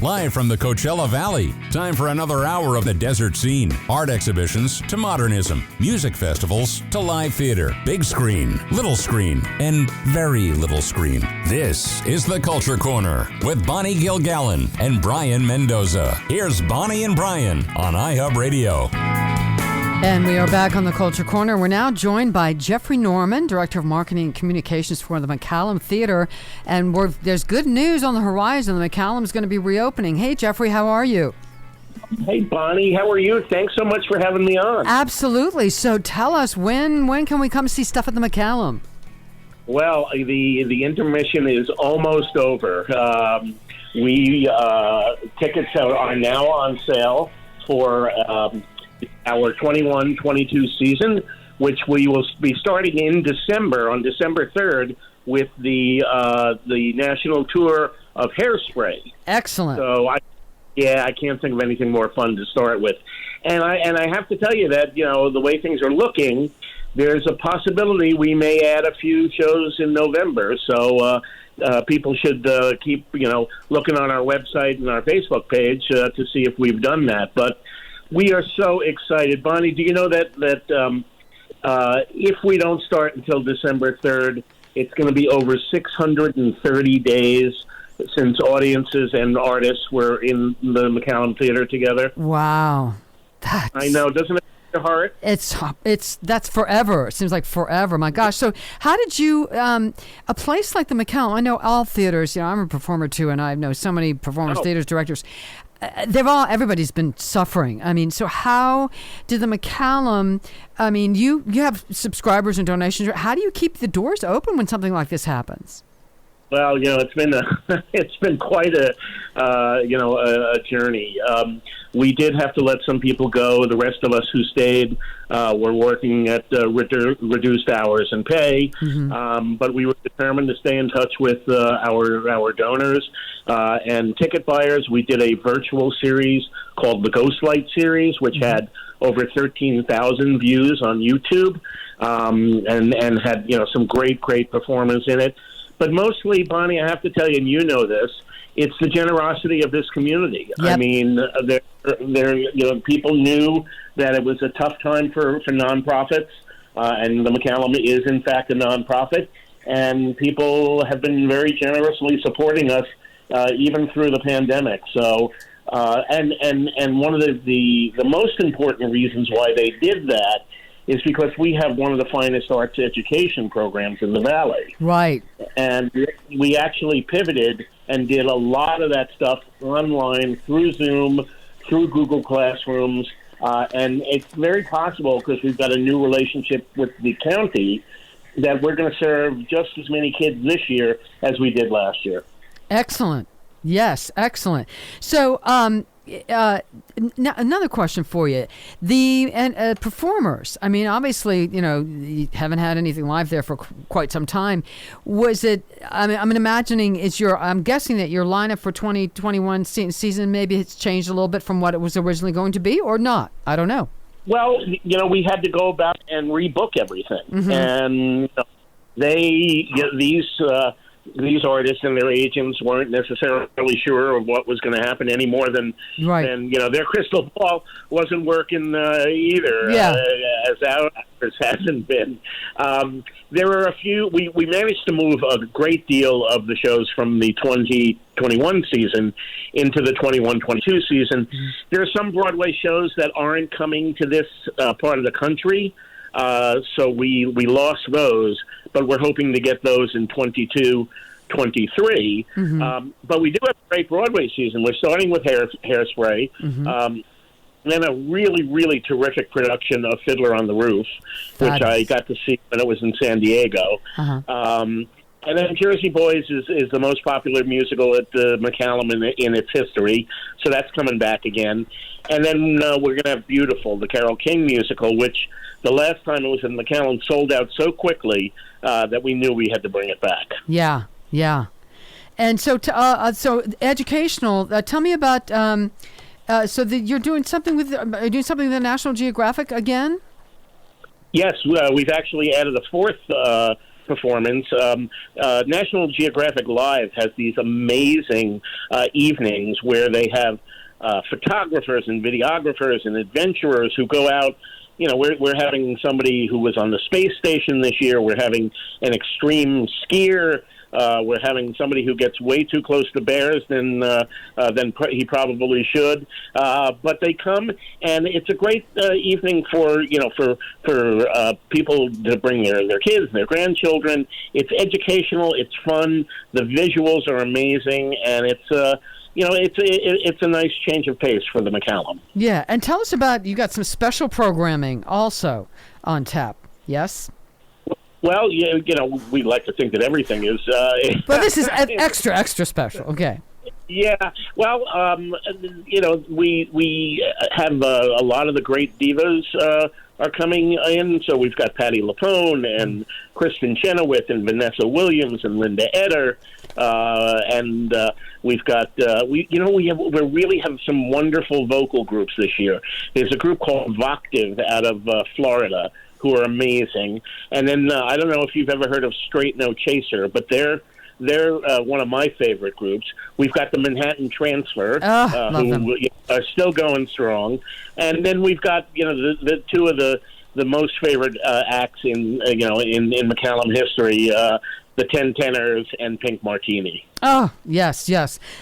live from the Coachella Valley. Time for another hour of the desert scene. Art exhibitions to modernism, music festivals to live theater, big screen, little screen, and very little screen. This is the Culture Corner with Bonnie Gilgallon and Brayan Mendoza. Here's Bonnie and Brayan on iHub Radio. And we are back on the Culture Corner. We're now joined by Jeffrey Norman, Director of Marketing and Communications for the McCallum Theatre. And there's good news on the horizon. The McCallum's going to be reopening. Hey, Jeffrey, how are you? Hey, Bonnie, how are you? Thanks so much for having me on. Absolutely. So tell us, when can we come see stuff at the McCallum? Well, the intermission is almost over. Tickets are now on sale for our 21-22 season, which we will be starting in December, on December 3rd, with the national tour of Hairspray. Excellent. So I can't think of anything more fun to start with. And I have to tell you that, the way things are looking, there's a possibility we may add a few shows in November. So people should keep, looking on our website and our Facebook page to see if we've done that. But we are so excited. Bonnie, do you know that if we don't start until December 3rd, it's going to be over 630 days since audiences and artists were in the McCallum Theatre together? Wow. I know. Doesn't it break your heart? That's forever. It seems like forever. My gosh. So how did you, a place like the McCallum, I know all theaters, I'm a performer too, and I know so many performers, theaters, directors. Everybody's been suffering. I mean, so how did the McCallum, you have subscribers and donations. How do you keep the doors open when something like this happens? Well, it's been quite a journey. We did have to let some people go. The rest of us who stayed were working at reduced hours and pay. Mm-hmm. But we were determined to stay in touch with our donors and ticket buyers. We did a virtual series called the Ghostlight series, which mm-hmm. had over 13,000 views on YouTube, and had some great performers in it. But mostly, Bonnie, I have to tell you, and you know this, it's the generosity of this community. Yep. I mean, people knew that it was a tough time for nonprofits, and the McCallum is, in fact, a nonprofit, and people have been very generously supporting us even through the pandemic. So, and one of the most important reasons why they did that is because we have one of the finest arts education programs in the Valley. Right. And we actually pivoted and did a lot of that stuff online through Zoom, through Google Classrooms, and it's very possible, because we've got a new relationship with the county, that we're going to serve just as many kids this year as we did last year. Excellent. Yes, excellent. So, another question for you. The performers, obviously, you haven't had anything live there for quite some time. Was it, I'm imagining I'm guessing that your lineup for 2021 season maybe it's changed a little bit from what it was originally going to be, or not? I don't know. Well, we had to go about and rebook everything. Mm-hmm. And these artists and their agents weren't necessarily sure of what was going to happen any more than their crystal ball wasn't working either, as ours hasn't been. There were a few. We managed to move a great deal of the shows from the 2021 season into the 21-22 season. Mm-hmm. There are some Broadway shows that aren't coming to this part of the country. So we lost those, but we're hoping to get those in 22-23. Mm-hmm. But we do have a great Broadway season. We're starting with Hairspray, mm-hmm. Then a really, really terrific production of Fiddler on the Roof, which I got to see when it was in San Diego. Uh-huh. And then Jersey Boys is the most popular musical at McCallum in its history, so that's coming back again. And then we're going to have Beautiful, the Carole King musical, which the last time it was in McCallum sold out so quickly that we knew we had to bring it back. Yeah. And so, so educational. Tell me about. You're doing something with the National Geographic again? Yes, we've actually added a fourth performance. National Geographic Live has these amazing evenings where they have photographers and videographers and adventurers who go out. You know, we're having somebody who was on the space station this year. We're having an extreme skier. We're having somebody who gets way too close to bears than he probably should. But they come, and it's a great evening for people to bring their kids, their grandchildren. It's educational. It's fun. The visuals are amazing, and it's a nice change of pace for the McCallum. Yeah, and tell us about, you got some special programming also on tap, yes? Well, we like to think that everything is... but this is extra special, okay. Yeah, well, we have a lot of the great divas are coming in. So we've got Patti LuPone and Kristen Chenoweth and Vanessa Williams and Linda Eder, and we've got we really have some wonderful vocal groups this year. There's a group called Voctive out of Florida who are amazing, and then I don't know if you've ever heard of Straight No Chaser, but they're one of my favorite groups. We've got the Manhattan Transfer, who are still going strong, and then we've got the two of the most favorite acts in McCallum history, the Ten Tenors and Pink Martini. Oh, yes.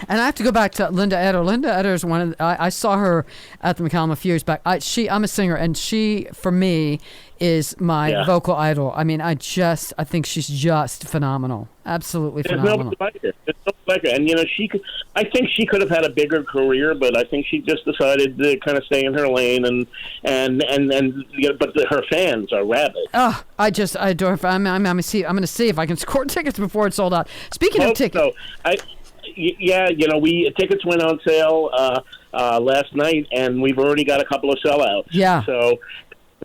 And I have to go back to Linda Eder. Linda Eder is one of I saw her at the McCallum a few years back. I'm a singer, and she, for me, is my vocal idol. I mean, I think she's just phenomenal. Absolutely phenomenal. There's nobody like her. And, I think she could have had a bigger career, but I think she just decided to kind of stay in her lane, but her fans are rabid. Oh, I adore her. I'm going to see if I can score tickets before it's sold out. Speaking of tickets. So. Tickets went on sale last night, and we've already got a couple of sellouts. Yeah. So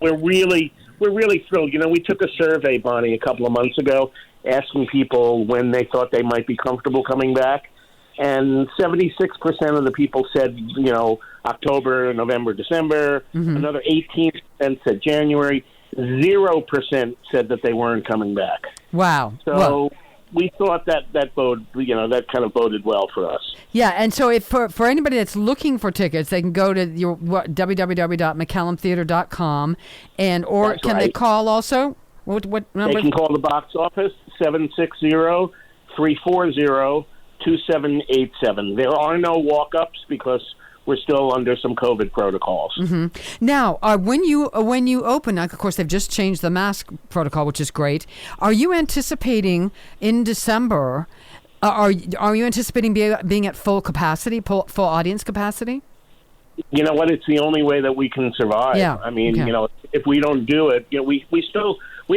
we're really thrilled. We took a survey, Bonnie, a couple of months ago, asking people when they thought they might be comfortable coming back, and 76% of the people said, October, November, December. Mm-hmm. Another 18% said January. 0% said that they weren't coming back. Wow. So. We thought that kind of boded well for us. Yeah, and so if for anybody that's looking for tickets, they can go to your www.mccallumtheatre.com, or that's can right. they call also? What number? They can call the box office 760-340-2787. There are no walk-ups because we're still under some COVID protocols. Mm-hmm. Now, when you open, of course, they've just changed the mask protocol, which is great. Are you anticipating in December? Are you anticipating being at full capacity, full audience capacity? You know what? It's the only way that we can survive. Yeah. I mean, if we don't do it, we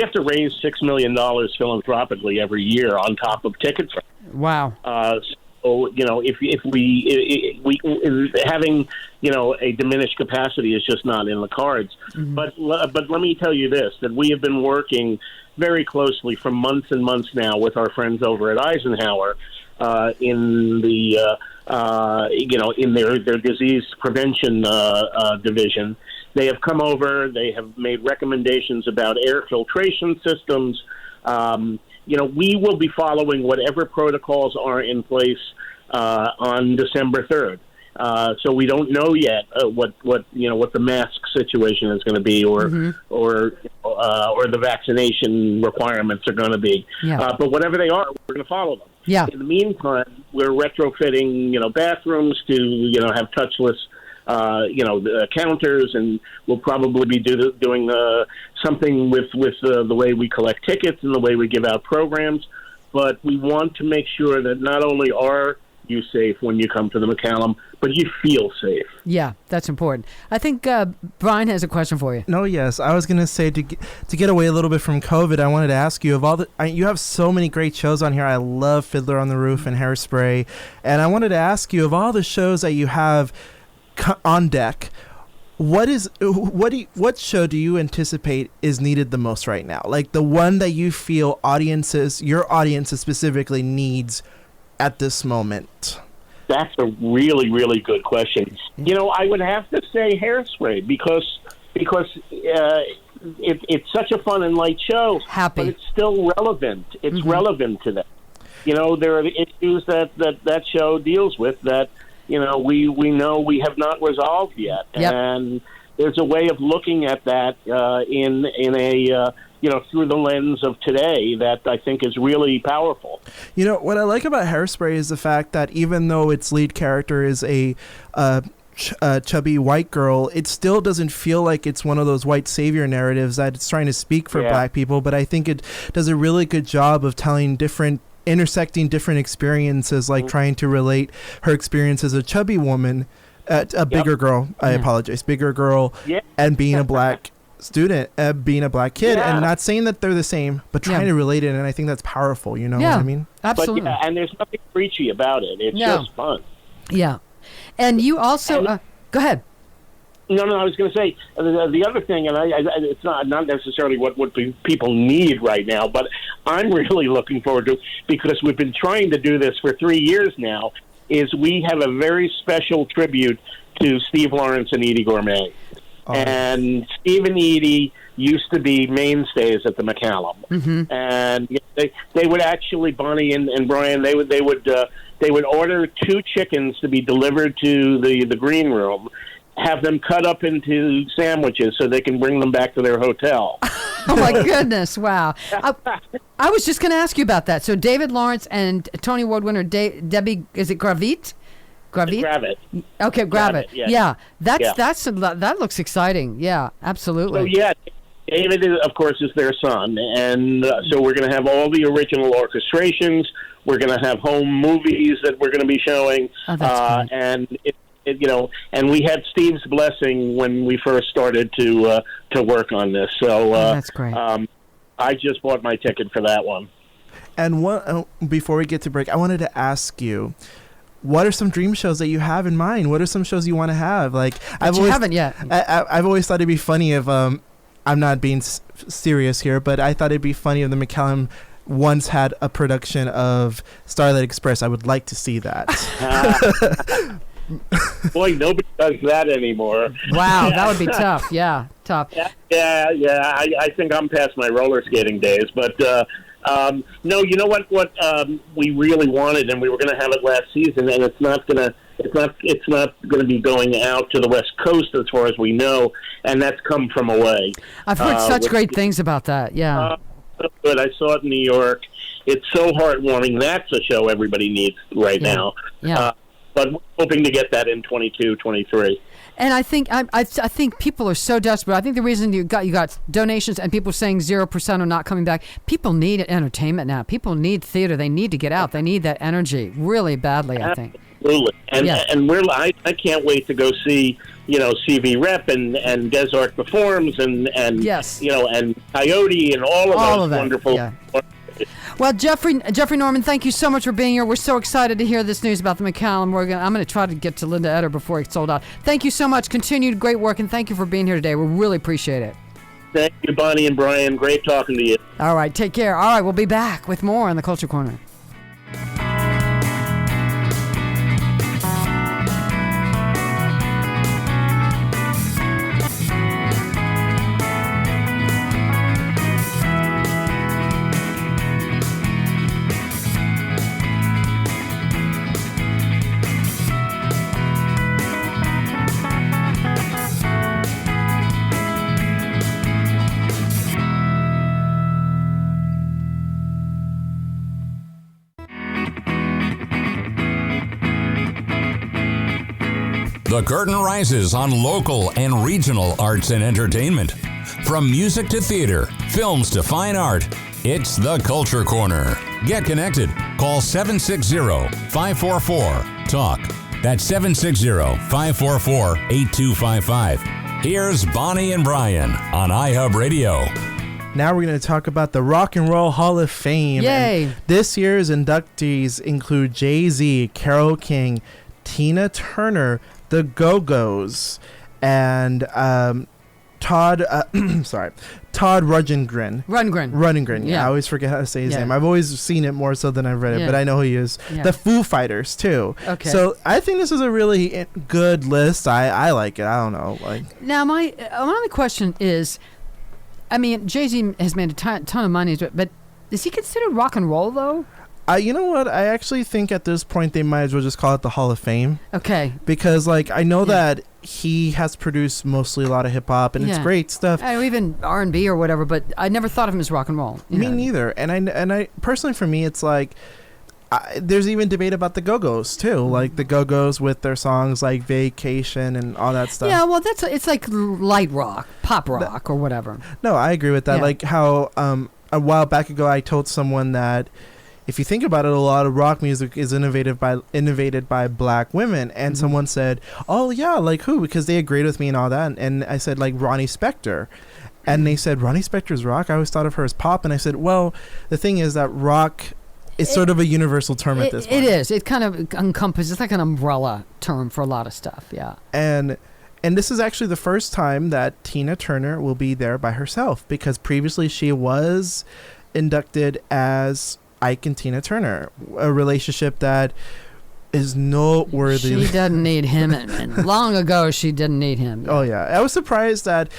have to raise $6 million philanthropically every year on top of tickets. Wow. So, if we having, a diminished capacity is just not in the cards. Mm-hmm. But let me tell you this, that we have been working very closely for months and months now with our friends over at Eisenhower in the, in their disease prevention division. They have come over. They have made recommendations about air filtration systems. We will be following whatever protocols are in place on December 3rd. So we don't know yet what the mask situation is going to be, or the vaccination requirements are going to be. Yeah. But whatever they are, we're going to follow them. Yeah. In the meantime, we're retrofitting bathrooms to have touchless counters, and we'll probably be doing something with the way we collect tickets and the way we give out programs. But we want to make sure that not only are you safe when you come to the McCallum, but you feel safe. Yeah, that's important. I think Brian has a question for you. No, yes. I was going to say, to get away a little bit from COVID, I wanted to ask you, you have so many great shows on here. I love Fiddler on the Roof and Hairspray. And I wanted to ask you, of all the shows that you have on deck, what show do you anticipate is needed the most right now? Like the one that you feel your audiences specifically needs at this moment? That's a really, really good question. I would have to say Hairspray because it's such a fun and light show. Happy. But it's still relevant. It's relevant to them. You know, there are the issues that show deals with that, you know, we know we have not resolved yet. Yep. And there's a way of looking at that in a you know, through the lens of today that I think is really powerful. You know, what I like about Hairspray is the fact that even though its lead character is a chubby white girl, it still doesn't feel like it's one of those white savior narratives that it's trying to speak for black people, but I think it does a really good job of intersecting different experiences, like trying to relate her experience as a chubby woman, a bigger girl, I apologize, bigger girl, and being a black student, being a black kid, and not saying that they're the same, but trying to relate it, and I think that's powerful, you know what I mean? Absolutely. But, and there's nothing preachy about it. It's just fun. Yeah. And you also, go ahead. No, I was going to say, the other thing, and it's not necessarily what people need right now, but I'm really looking forward to, because we've been trying to do this for 3 years now, is we have a very special tribute to Steve Lawrence and Edie Gourmet. And Steve and Edie used to be mainstays at the McCallum, and they would actually, Bonnie and Brian, they would order 2 chickens to be delivered to the green room, have them cut up into sandwiches so they can bring them back to their hotel. Oh my goodness! Wow. I was just going to ask you about that. So David Lawrence and Tony Award winner Debbie, is it Gravit? Gravitt. Okay, Gravitt. Yeah. That looks exciting. Yeah, absolutely. So David, of course, is their son, and so we're going to have all the original orchestrations. We're going to have home movies that we're going to be showing, and and we had Steve's blessing when we first started to work on this. So that's great. I just bought my ticket for that one. And before we get to break, I wanted to ask you, what are some dream shows that you have in mind? What are some shows you want to have? Like, haven't yet. I've always thought it'd be funny if I'm not being serious here, but I thought it'd be funny if the McCallum once had a production of Starlight Express. I would like to see that. Boy, nobody does that anymore. Wow, that would be tough. Yeah, tough. Yeah. I think I'm past my roller skating days, but no, you know what we really wanted, and we were going to have it last season, and it's not going to be going out to the West Coast as far as we know, and that's Come From Away. I've heard such great things about that. Yeah. So good. I saw it in New York. It's so heartwarming. That's a show everybody needs right now. Yeah. But we're hoping to get that in 22, 23. And I think people are so desperate. I think the reason you got donations and people saying 0% are not coming back. People need entertainment now. People need theater. They need to get out. They need that energy really badly, I think. Absolutely. And I can't wait to go see, CV Rep and Desart Performs and and Coyote and all of those wonderful. Yeah. Well, Jeffrey Norman, thank you so much for being here. We're so excited to hear this news about the McCallum. I'm going to try to get to Linda Eder before it's sold out. Thank you so much. Continued great work, and thank you for being here today. We really appreciate it. Thank you, Bonnie and Brian. Great talking to you. All right, take care. All right, we'll be back with more on the Culture Corner. The curtain rises on local and regional arts and entertainment. From music to theater, films to fine art, it's the Culture Corner. Get connected. Call 760-544-TALK. That's 760-544-8255. Here's Bonnie and Brian on iHub Radio. Now we're going to talk about the Rock and Roll Hall of Fame. Yay! And this year's inductees include Jay-Z, Carole King, Tina Turner, the Go-Go's, and Todd Rundgren. Rundgren. Yeah, I always forget how to say his name. I've always seen it more so than I've read it, but I know who he is. Yeah. The Foo Fighters too. Okay. So I think this is a really good list. I like it. I don't know. Now my only question is, I mean, Jay-Z has made a ton of money, but is he considered rock and roll, though? You know what? I actually think at this point they might as well just call it the Hall of Fame. Okay. Because, like, I know that he has produced mostly a lot of hip-hop, and it's great stuff. Or even R&B or whatever, but I never thought of him as rock and roll. Me neither. And I personally, for me, it's like, there's even debate about the Go-Go's, too. Like, the Go-Go's with their songs like Vacation and all that stuff. Yeah, well, it's like light rock, pop rock, or whatever. No, I agree with that. Yeah. Like how a while back ago I told someone that if you think about it, a lot of rock music is innovated by black women. And someone said, oh, yeah, like who? Because they agreed with me and all that. And I said, like, Ronnie Spector. And they said, Ronnie Spector's rock? I always thought of her as pop. And I said, well, the thing is that rock is sort of a universal term at this point. It is. It kind of encompasses, it's like an umbrella term for a lot of stuff, yeah. And this is actually the first time that Tina Turner will be there by herself, because previously she was inducted as Ike and Tina Turner, a relationship that is noteworthy. She doesn't need him, and long ago she didn't need him. Oh yeah, I was surprised that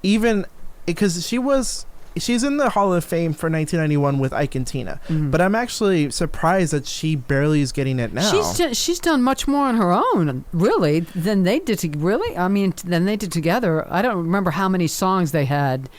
even because she's in the Hall of Fame for 1991 with Ike and Tina, but I'm actually surprised that she barely is getting it now. She's done much more on her own, really, than they did. Than they did together. I don't remember how many songs they had.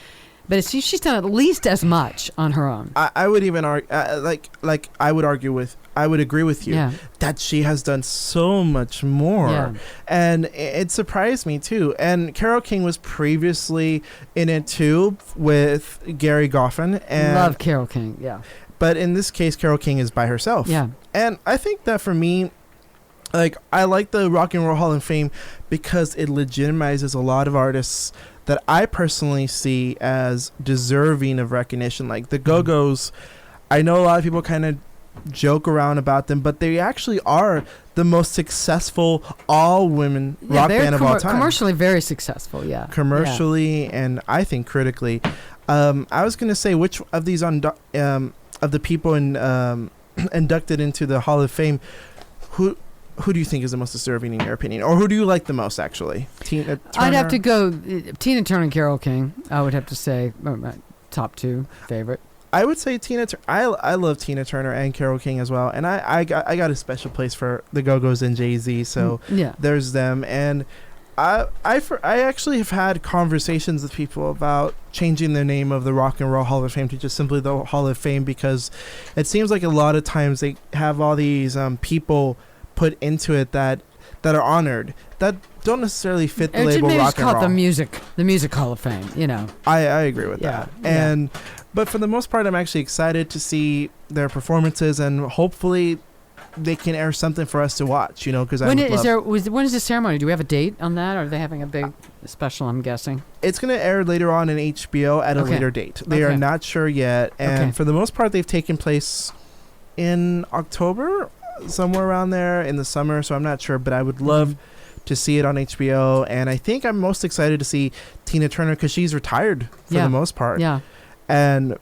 But she's done at least as much on her own. I would even argue, I would agree with you that she has done so much more. Yeah. And it surprised me too. And Carole King was previously in it too with Gary Goffin. And love Carole King, yeah. But in this case, Carole King is by herself. Yeah. And I think that for me, like, I like the Rock and Roll Hall of Fame because it legitimizes a lot of artists that I personally see as deserving of recognition. Like the Go-Go's, I know a lot of people kind of joke around about them, but they actually are the most successful all-women rock band of all time. Commercially very successful, yeah. Commercially and I think critically. I was going to say which of these of the people inducted into the Hall of Fame, who do you think is the most deserving in your opinion? Or who do you like the most, actually? Tina Turner? I'd have to go Tina Turner and Carole King. I would have to say my top two favorite. I would say Tina Turner. I love Tina Turner and Carole King as well. And I got a special place for the Go-Go's and Jay-Z. So there's them. And I actually have had conversations with people about changing the name of the Rock and Roll Hall of Fame to just simply the Hall of Fame, because it seems like a lot of times they have all these people put into it that are honored that don't necessarily fit the label rock and roll. The music Hall of Fame, you know. I agree with that. And but for the most part, I'm actually excited to see their performances, and hopefully they can air something for us to watch, you know, because when is the ceremony? Do we have a date on that? Or are they having a big special, I'm guessing? It's going to air later on in HBO at a later date. They are not sure yet, and for the most part they've taken place in October, somewhere around there in the summer, so I'm not sure, but I would love to see it on HBO. And I think I'm most excited to see Tina Turner because she's retired for the most part. Yeah. And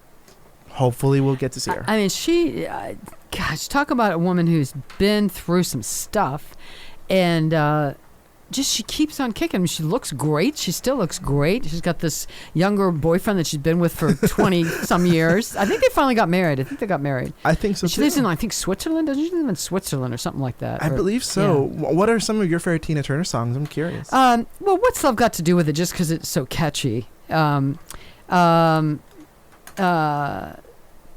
hopefully we'll get to see her. I mean, she, gosh, talk about a woman who's been through some stuff, and just she keeps on kicking. I mean, she looks great. She still looks great. She's got this younger boyfriend that she's been with for 20-some years. I think they finally got married. I think so, too. She lives in, I think, Switzerland. Doesn't she live in Switzerland or something like that? I believe so. Yeah. What are some of your favorite Tina Turner songs? I'm curious. Well, What's Love Got to Do with It? Just because it's so catchy.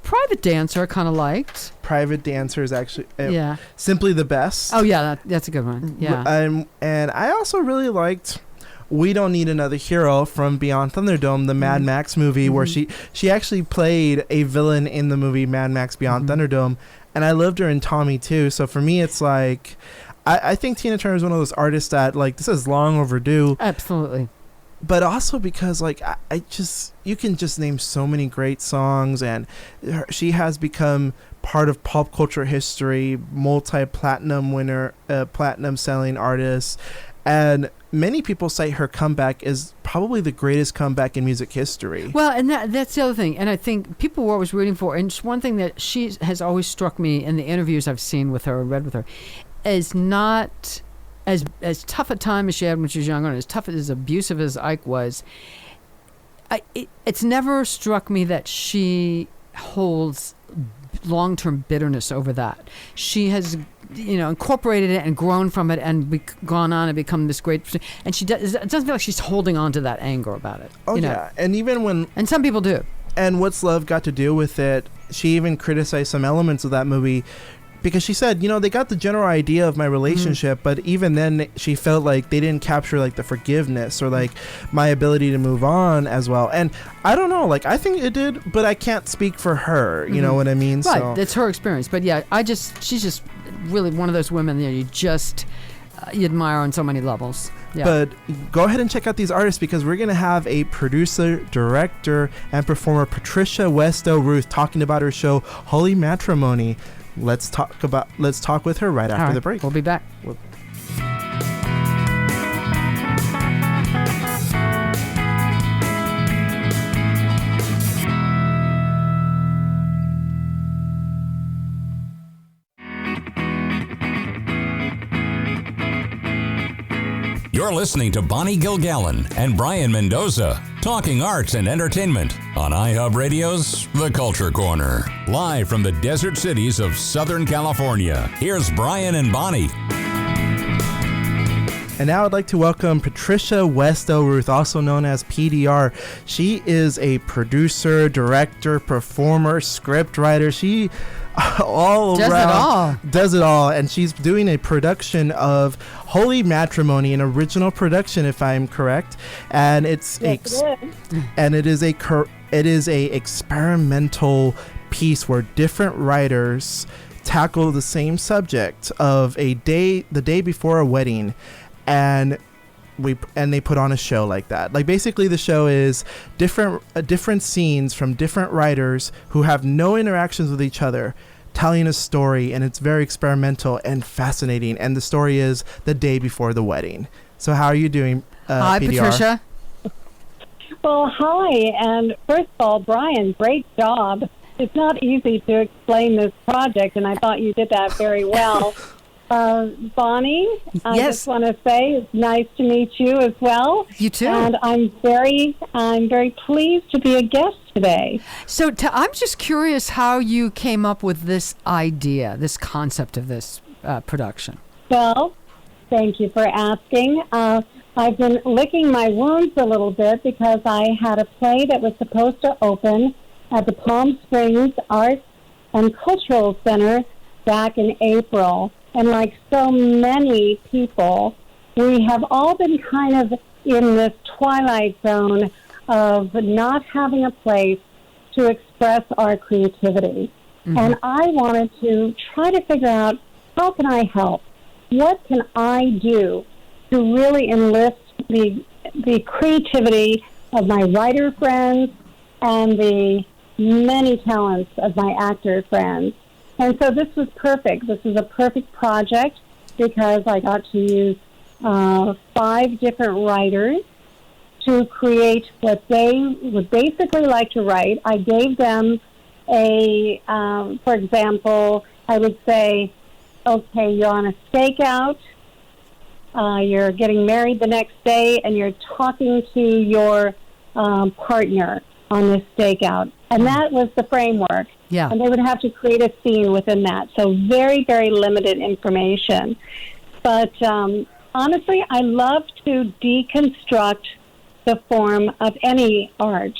Private Dancer I kind of liked. Private Dancer is actually simply the best. Oh yeah, that's a good one. Yeah. And I also really liked We Don't Need Another Hero from Beyond Thunderdome, the Mad Max movie, where she actually played a villain in the movie Mad Max Beyond Thunderdome, and I loved her in Tommy too. So for me, it's like I think Tina Turner is one of those artists that, like, this is long overdue. Absolutely. But also because, like, you can just name so many great songs, and she has become part of pop culture history, multi-platinum winner, platinum selling artist, and many people cite her comeback as probably the greatest comeback in music history. Well, and that's the other thing, and I think people were always rooting for her, and just one thing that she has always struck me in the interviews I've seen with her and read with her is not as tough a time as she had when she was younger, and as tough as abusive as Ike was, it's never struck me that she holds long-term bitterness over that. She has, incorporated it and grown from it and gone on and become this great. And it doesn't feel like she's holding on to that anger about it. Oh, yeah. And even and some people do. And What's Love Got to Do with It? She even criticized some elements of that movie because she said, they got the general idea of my relationship, but even then she felt like they didn't capture like the forgiveness or like my ability to move on as well. And I don't know, like I think it did, but I can't speak for her. You know what I mean? Right, so. It's her experience. But yeah, she's just really one of those women that you admire on so many levels. Yeah. But go ahead and check out these artists because we're going to have a producer, director, and performer, Patricia West Del-Ruth, talking about her show, Holy Matrimony. Let's talk with her right after the break. We'll be back. You're listening to Bonnie Gilgallon and Brayan Mendoza, talking arts and entertainment on iHub Radio's The Culture Corner. Live from the desert cities of Southern California, here's Brayan and Bonnie. And now I'd like to welcome Patricia West Del-Ruth, also known as PDR. She is a producer, director, performer, script writer. She does it all. And she's doing a production of Holy Matrimony, an original production, if I'm correct. And it is a experimental piece where different writers tackle the same subject of the day before a wedding. And they put on a show like that. Like basically the show is different scenes from different writers who have no interactions with each other, telling a story, and it's very experimental and fascinating. And the story is the day before the wedding. So how are you doing, Hi, PDR? Patricia. Well, hi, and first of all, Brayan, great job. It's not easy to explain this project, and I thought you did that very well. Bonnie, I just want to say it's nice to meet you as well. You too. And I'm very pleased to be a guest today. So I'm just curious how you came up with this idea, this concept of this production. Well, thank you for asking. I've been licking my wounds a little bit because I had a play that was supposed to open at the Palm Springs Arts and Cultural Center back in April. And like so many people, we have all been kind of in this twilight zone of not having a place to express our creativity. Mm-hmm. And I wanted to try to figure out, how can I help? What can I do to really enlist the creativity of my writer friends and the many talents of my actor friends? And so this was perfect. This is a perfect project because I got to use 5 different writers to create what they would basically like to write. I gave them for example, I would say, okay, you're on a stakeout, you're getting married the next day, and you're talking to your partner on this stakeout. And that was the framework. Yeah. And they would have to create a scene within that. So very, very limited information. But honestly, I love to deconstruct the form of any art.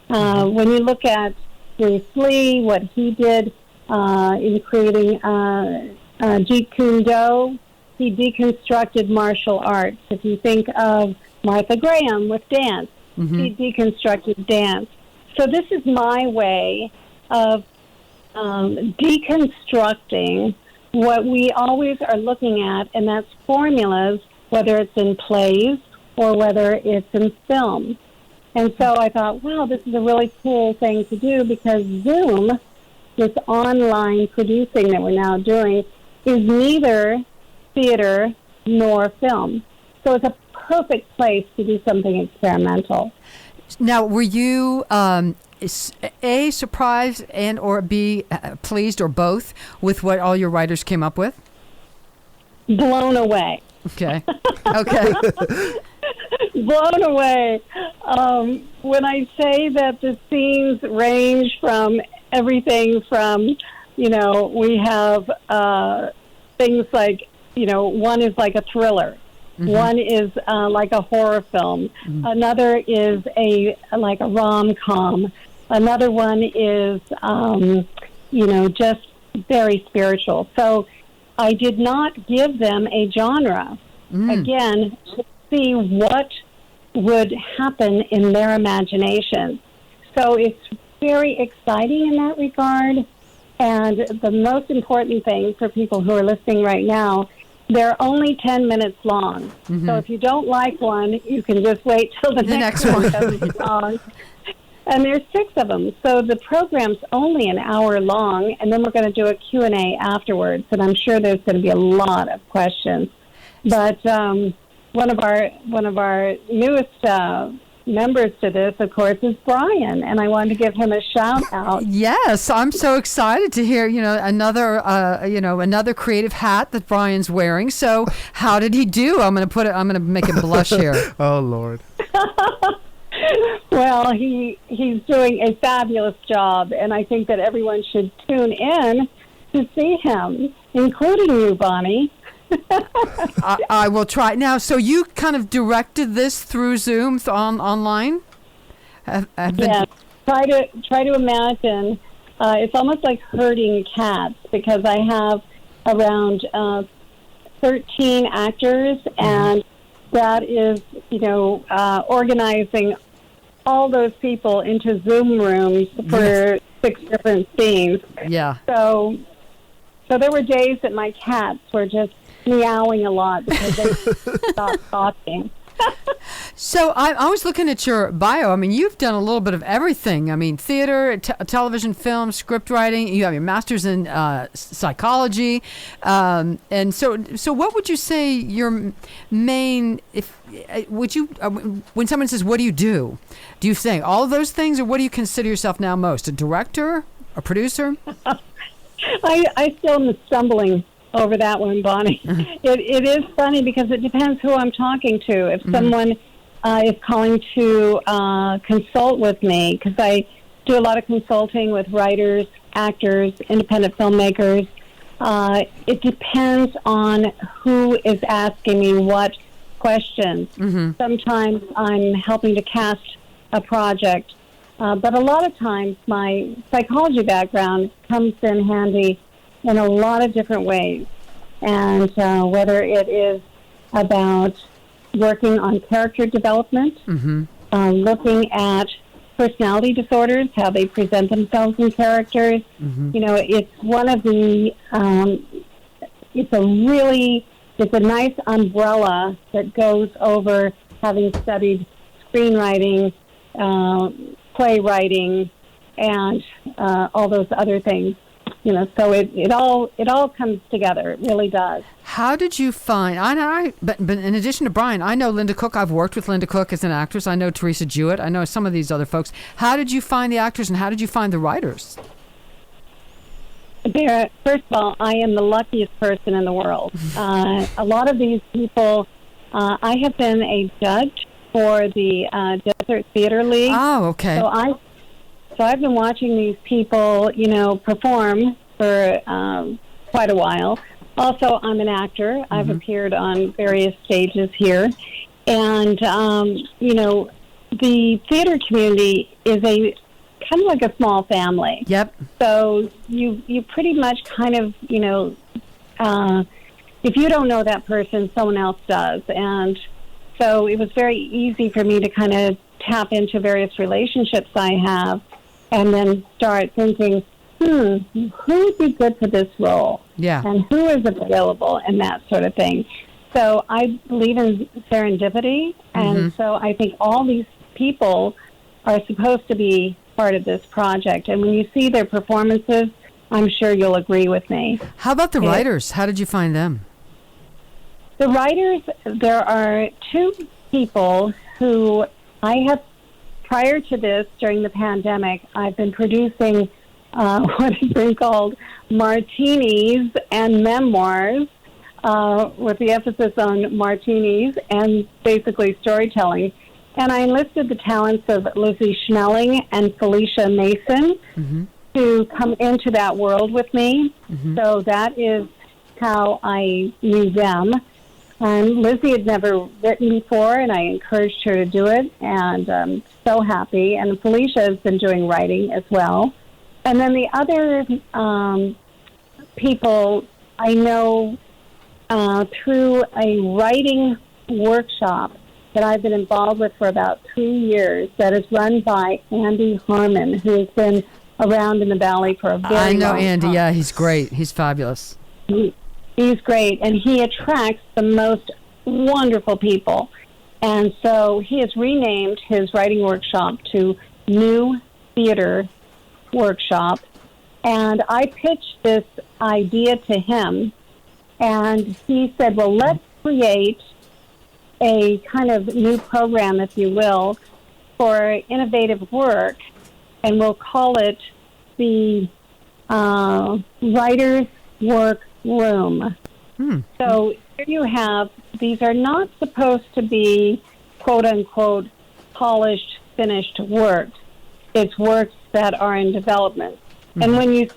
When you look at Bruce Lee, what he did in creating Jeet Kune Do, he deconstructed martial arts. If you think of Martha Graham with dance, he deconstructed dance. So this is my way of deconstructing what we always are looking at, and that's formulas, whether it's in plays or whether it's in film. And so I thought, wow, this is a really cool thing to do because Zoom, this online producing that we're now doing, is neither theater nor film. So it's a perfect place to do something experimental. Now, were you A, surprised and or B, pleased or both with what all your writers came up with? Blown away. Okay. Okay. Blown away. When I say that the scenes range from everything from, we have things like, one is like a thriller. Mm-hmm. One is like a horror film. Mm-hmm. Another is like a rom-com. Another one is, just very spiritual. So I did not give them a genre, again, to see what would happen in their imagination. So it's very exciting in that regard. And the most important thing for people who are listening right now, they're only 10 minutes long. Mm-hmm. So if you don't like one, you can just wait till the next one comes along. And there's 6 of them. So the program's only an hour long, and then we're going to do a Q&A afterwards. And I'm sure there's going to be a lot of questions. But one of our newest members to this, of course, is Brian, and I wanted to give him a shout out. Yes, I'm so excited to hear, another creative hat that Brian's wearing. So, how did he do? I'm going to make him blush here. Oh Lord. Well, he's doing a fabulous job, and I think that everyone should tune in to see him, including you, Bonnie. I will try. Now, so you kind of directed this through Zoom online? Yeah. Try to imagine. It's almost like herding cats, because I have around 13 actors, and that is, organizing all those people into Zoom rooms for 6 different scenes. Yeah. So there were days that my cats were just meowing a lot because they stopped talking. So I was looking at your bio. I mean, you've done a little bit of everything. I mean, theater, television, film, script writing. You have your master's in psychology. And so what would you say your main, when someone says, what do you say all of those things, or what do you consider yourself now most? A director, a producer? I still am stumbling over that one, Bonnie. It is funny because it depends who I'm talking to. If someone is calling to consult with me, because I do a lot of consulting with writers, actors, independent filmmakers, it depends on who is asking me what questions. Mm-hmm. Sometimes I'm helping to cast a project, but a lot of times my psychology background comes in handy in a lot of different ways. And whether it is about working on character development, looking at personality disorders, how they present themselves in characters, it's one of the, it's a nice umbrella that goes over having studied screenwriting, playwriting, and all those other things. So it all comes together. It really does. How did you find? But in addition to Brian, I know Linda Cook. I've worked with Linda Cook as an actress. I know Teresa Jewett. I know some of these other folks. How did you find the actors, and how did you find the writers? First of all, I am the luckiest person in the world. A lot of these people, I have been a judge for the Desert Theater League. Oh, okay. So I've been watching these people, perform for quite a while. Also, I'm an actor. I've appeared on various stages here. And, the theater community is kind of like a small family. Yep. So you pretty much kind of, if you don't know that person, someone else does. And so it was very easy for me to kind of tap into various relationships I have, and then start thinking, who would be good for this role? Yeah. And who is available, and that sort of thing. So I believe in serendipity, and so I think all these people are supposed to be part of this project. And when you see their performances, I'm sure you'll agree with me. How about the writers? How did you find them? The writers, there are 2 people who I have. Prior to this, during the pandemic, I've been producing what has been called martinis and memoirs with the emphasis on martinis and basically storytelling. And I enlisted the talents of Lizzie Schnelling and Felicia Mason to come into that world with me. So that is how I knew them. And Lizzie had never written before, and I encouraged her to do it, and I'm so happy. And Felicia has been doing writing as well. And then the other people I know through a writing workshop that I've been involved with for about 3 years that is run by Andy Harmon, who has been around in the Valley for a very long time. I know Andy, yeah, he's great. He's fabulous. He's great, and he attracts the most wonderful people. And so he has renamed his writing workshop to New Theater Workshop. And I pitched this idea to him, and he said, well, let's create a kind of new program, if you will, for innovative work, and we'll call it the Writer's Work Room. So here you have, these are not supposed to be quote-unquote polished, finished works. It's works that are in development. And when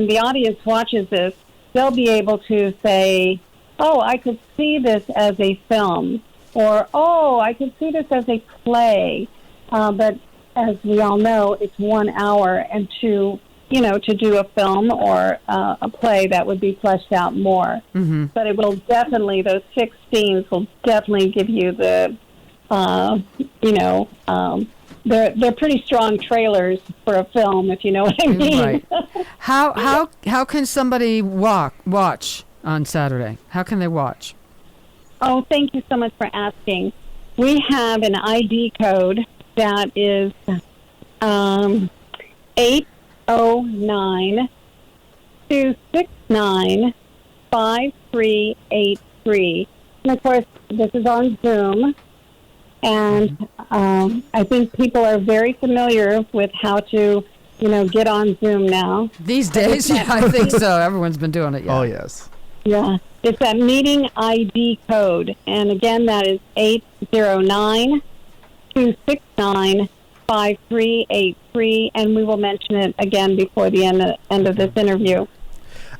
the audience watches this, they'll be able to say, oh, I could see this as a film, or, oh, I could see this as a play. But as we all know, it's 1 hour, and to do a film or a play, that would be fleshed out more. But it will definitely, those 6 scenes will definitely give you the, they're pretty strong trailers for a film, if you know what I mean. Right. How can somebody watch on Saturday? How can they watch? Oh, thank you so much for asking. We have an ID code that is 809-269-5383. And of course, this is on Zoom. And I think people are very familiar with how to, get on Zoom now. These days, yeah, I think so. Everyone's been doing it, yeah. Oh, yes. Yeah. It's that meeting ID code. And again, that is 809-269-5383. And we will mention it again before the end of this interview.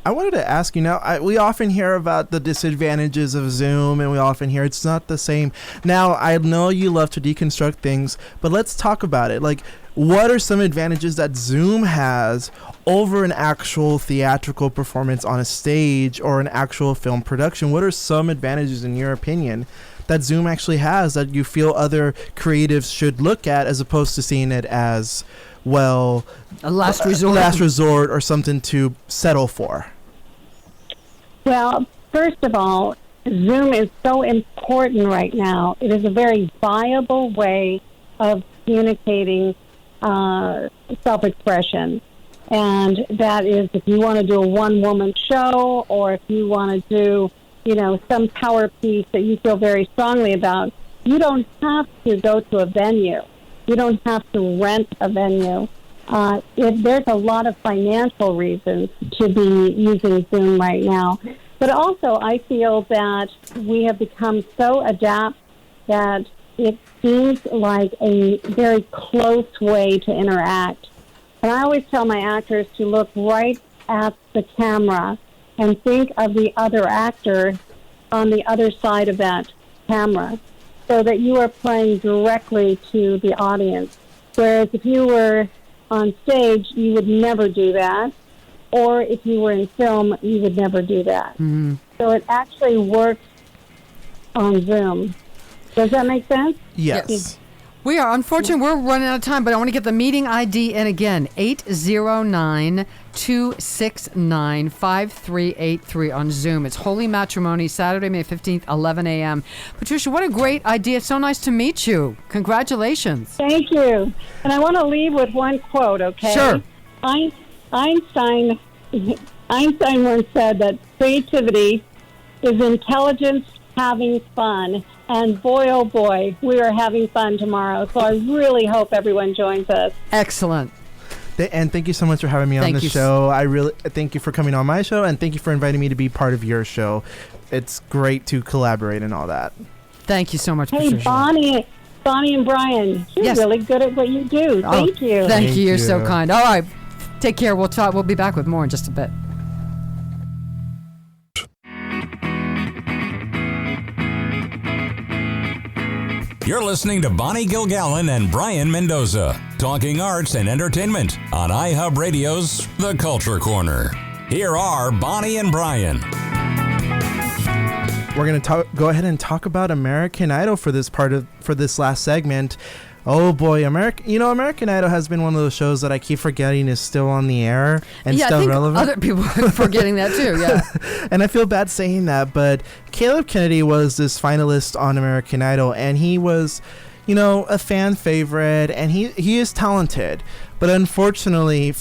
I wanted to ask you now, we often hear about the disadvantages of Zoom, and we often hear it's not the same. Now, I know you love to deconstruct things, but let's talk about it. Like, what are some advantages that Zoom has over an actual theatrical performance on a stage or an actual film production? What are some advantages, in your opinion, that Zoom actually has that you feel other creatives should look at, as opposed to seeing it as, well, a last resort or something to settle for? Well, first of all, Zoom is so important right now. It is a very viable way of communicating self-expression. And that is, if you want to do a one-woman show, or if you want to do, some power piece that you feel very strongly about, you don't have to go to a venue. You don't have to rent a venue. There's a lot of financial reasons to be using Zoom right now. But also, I feel that we have become so adept that it seems like a very close way to interact. And I always tell my actors to look right at the camera and think of the other actor on the other side of that camera, so that you are playing directly to the audience. Whereas if you were on stage, you would never do that. Or if you were in film, you would never do that. So it actually works on Zoom. Does that make sense? Yes. We are. Unfortunately, we're running out of time, but I want to get the meeting ID in again. 809-269-5383 on Zoom. It's Holy Matrimony, Saturday, May 15th, 11 a.m. Patricia, what a great idea. It's so nice to meet you. Congratulations. Thank you. And I want to leave with one quote, okay? Sure. Einstein once said that creativity is intelligence having fun. And boy, oh boy, we are having fun tomorrow. So I really hope everyone joins us. Excellent. And thank you so much for having me on the show. I really thank you for coming on my show, and thank you for inviting me to be part of your show. It's great to collaborate and all that. Thank you so much, Hey, Patricia. Bonnie and Brian, you're really good at what you do. Thank you. Thank you. You're so kind. All right. Take care. We'll talk. We'll be back with more in just a bit. You're listening to Bonnie Gilgallon and Brayan Mendoza, talking arts and entertainment on iHub Radio's The Culture Corner. Here are Bonnie and Brian. We're going to go ahead and talk about American Idol for this last segment. Oh boy, American Idol has been one of those shows that I keep forgetting is still on the air and still relevant. Other people are forgetting that too, yeah. And I feel bad saying that, but Caleb Kennedy was this finalist on American Idol, and he was, a fan favorite, and he is talented. But unfortunately,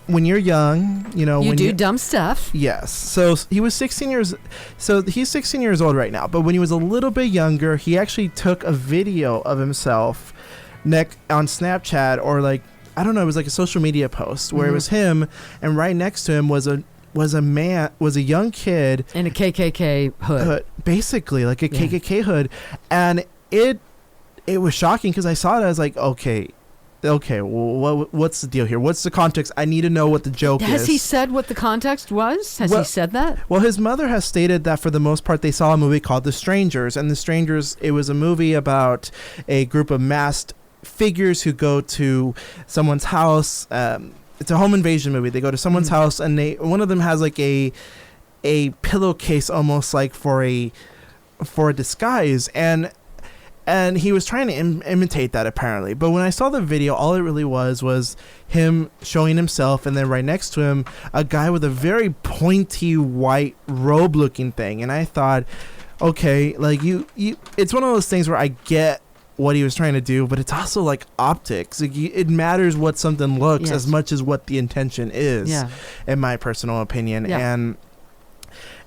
when you're young, you do dumb stuff. Yes. So he was 16 years. So he's 16 years old right now. But when he was a little bit younger, he actually took a video of himself on Snapchat, or it was like a social media post where it was him, and right next to him was a young kid in a KKK hood, basically like a KKK hood, and it was shocking because I saw it. I was like, okay, well, what's the deal here? What's the context? I need to know what the joke is. Has he said what the context was? Has he said that? Well, his mother has stated that for the most part, they saw a movie called The Strangers. And The Strangers, it was a movie about a group of masked figures who go to someone's house. It's a home invasion movie. They go to someone's house, and one of them has like a pillowcase almost like for a disguise. And he was trying to imitate that, apparently. But when I saw the video, all it really was him showing himself, and then right next to him, a guy with a very pointy white robe-looking thing. And I thought, okay, like it's one of those things where I get what he was trying to do, but it's also like optics. Like it matters what something looks as much as what the intention is, in my personal opinion. Yeah.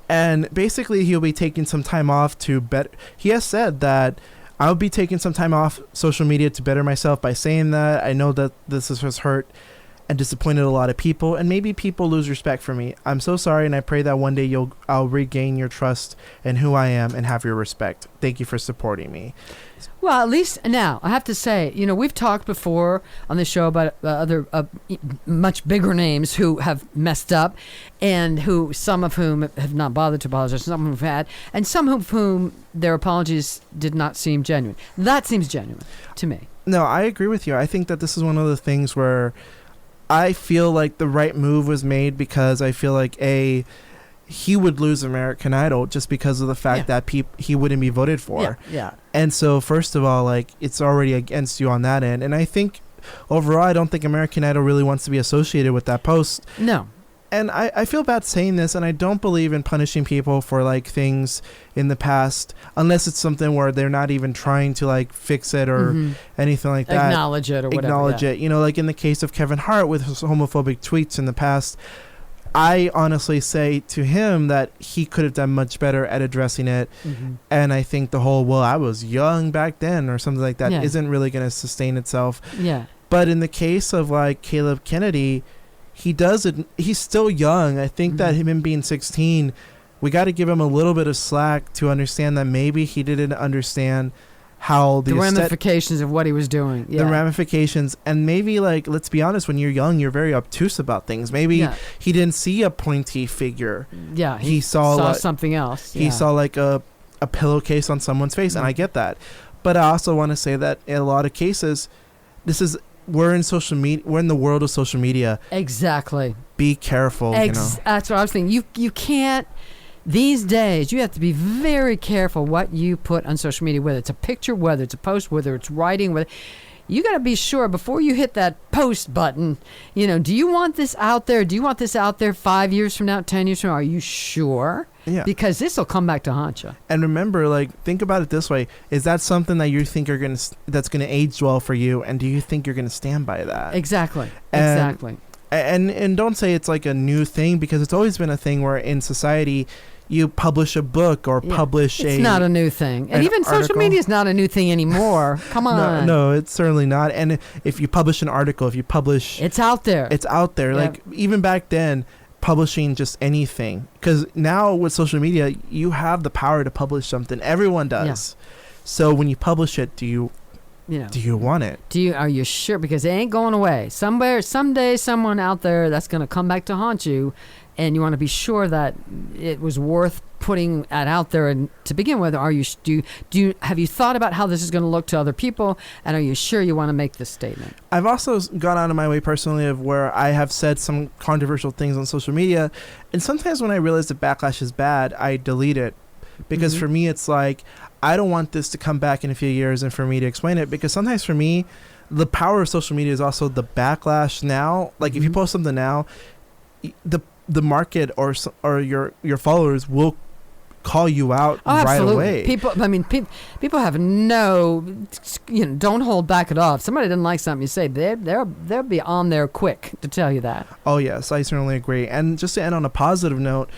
And basically, he'll be taking some time off to better. He has said that I'll be taking some time off social media to better myself. By saying that, I know that this has hurt and disappointed a lot of people, and maybe people lose respect for me. I'm so sorry, and I pray that one day I'll regain your trust in who I am and have your respect. Thank you for supporting me. Well, at least now, I have to say, we've talked before on the show about other much bigger names who have messed up, and some of whom have not bothered to apologize, some of whom have had, and some of whom their apologies did not seem genuine. That seems genuine to me. No, I agree with you. I think that this is one of the things where I feel like the right move was made, because I feel like he would lose American Idol just because of the fact that he wouldn't be voted for. Yeah. And so, first of all, like, it's already against you on that end. And I think overall, I don't think American Idol really wants to be associated with that post. No. And I feel bad saying this, and I don't believe in punishing people for like things in the past, unless it's something where they're not even trying to like fix it or anything like that. Acknowledge it or whatever. Acknowledge it. Like in the case of Kevin Hart with his homophobic tweets in the past, I honestly say to him that he could have done much better at addressing it. And I think the whole, I was young back then or something like that isn't really going to sustain itself. Yeah. But in the case of like Caleb Kennedy, he's still young. I think that him being 16, we got to give him a little bit of slack to understand that maybe he didn't understand how the ramifications of what he was doing. The ramifications. And maybe, like, let's be honest, when you're young, you're very obtuse about things. Maybe he didn't see a pointy figure. Yeah. He saw something else. He saw like a pillowcase on someone's face, and I get that. But I also want to say that in a lot of cases, we're in social media. We're in the world of social media. Exactly. Be careful. That's what I was thinking. You can't. These days, you have to be very careful what you put on social media, whether it's a picture, whether it's a post, whether it's writing. You got to be sure before you hit that post button, do you want this out there? Do you want this out there 5 years from now, 10 years from now? Are you sure? Yeah. Because this will come back to haunt you. And remember, like, think about it this way. Is that something that you think that's going to age well for you? And do you think you're going to stand by that? Exactly. And don't say it's like a new thing, because it's always been a thing where in society you publish a book or publish it's not a new thing. And even social media is not a new thing anymore. Come on. No, it's certainly not. And if you publish an article, if you publish... It's out there. It's out there. Yep. Like, even back then, publishing just anything. Because now with social media, you have the power to publish something. Everyone does. Yeah. So when you publish it, do you want it? Are you sure? Because it ain't going away. Someday, someone out there that's going to come back to haunt you, and you want to be sure that it was worth putting it out there. And to begin with, have you thought about how this is going to look to other people? And are you sure you want to make this statement? I've also gone out of my way personally of where I have said some controversial things on social media, and sometimes when I realize the backlash is bad, I delete it. Because for me, it's like, I don't want this to come back in a few years and for me to explain it. Because sometimes for me, the power of social media is also the backlash now. Like, if you post something now, the market or your followers will call you out right away. People have don't hold back at all. If somebody doesn't like something you say, they'll be on there quick to tell you that. Oh yes, I certainly agree. And just to end on a positive note,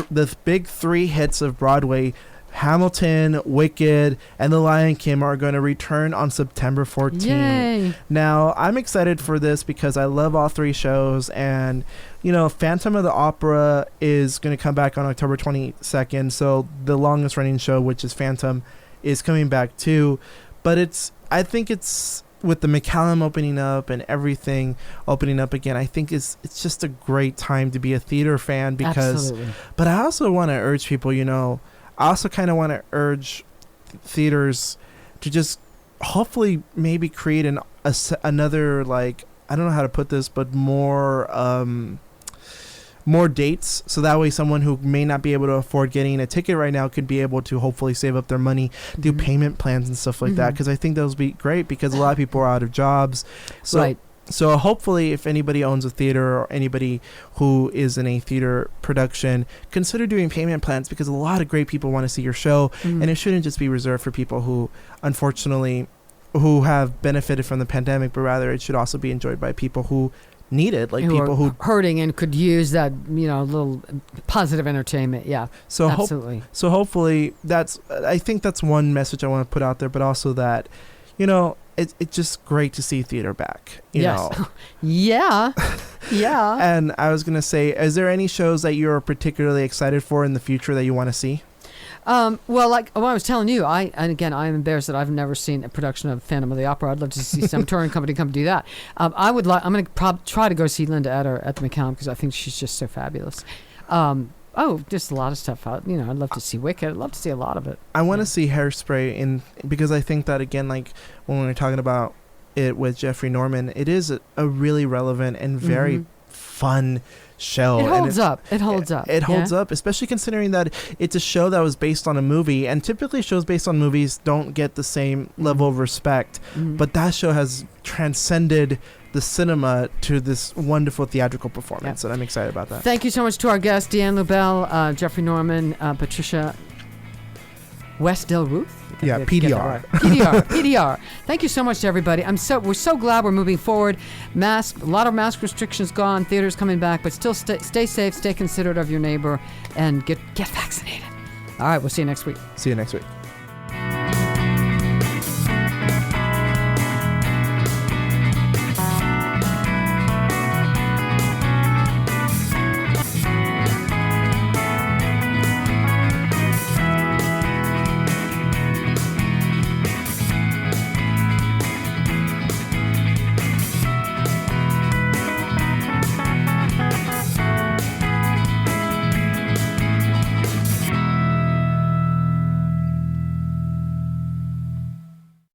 the big 3 hits of Broadway, Hamilton, Wicked, and The Lion King are going to return on September 14th. Yay. Now, I'm excited for this because I love all 3 shows, and Phantom of the Opera is going to come back on October 22nd, so the longest running show, which is Phantom, is coming back too. But I think it's with the McCallum opening up and everything opening up again, I think it's just a great time to be a theater fan because. Absolutely. But I also want to urge people, I also kind of want to urge theaters to just hopefully maybe create another, like, I don't know how to put this, but more dates, so that way someone who may not be able to afford getting a ticket right now could be able to hopefully save up their money, do payment plans and stuff like that, because I think those would be great because a lot of people are out of jobs. So, right. So hopefully if anybody owns a theater or anybody who is in a theater production, consider doing payment plans because a lot of great people want to see your show, and it shouldn't just be reserved for people who unfortunately who have benefited from the pandemic, but rather it should also be enjoyed by people who need it, like people who hurting and could use that little positive entertainment. Yeah, so absolutely. So hopefully I think that's one message I want to put out there, but also that it's just great to see theater back. Yes. Yeah. And I was gonna say, is there any shows that you're particularly excited for in the future that you want to see? Well, like I was telling you, I'm embarrassed that I've never seen a production of Phantom of the Opera. I'd love to see some touring company come do that. I'm going to try to go see Linda Eder at the McCallum because I think she's just so fabulous. Just a lot of stuff out. I'd love to see Wicked. I'd love to see a lot of it. I want to see Hairspray because I think that, again, like when we were talking about it with Jeffrey Norman, it is a really relevant and very fun show. It holds up. It holds up, especially considering that it's a show that was based on a movie, and typically shows based on movies don't get the same level of respect, but that show has transcended the cinema to this wonderful theatrical performance, and I'm excited about that. Thank you so much to our guests, Deanne Lubell, Jeffrey Norman, Patricia West Del-Ruth. Yeah, PDR. PDR. Thank you so much to everybody. We're so glad we're moving forward. A lot of mask restrictions gone, theaters coming back, but still stay safe, stay considerate of your neighbor, and get vaccinated. All right, we'll see you next week. See you next week.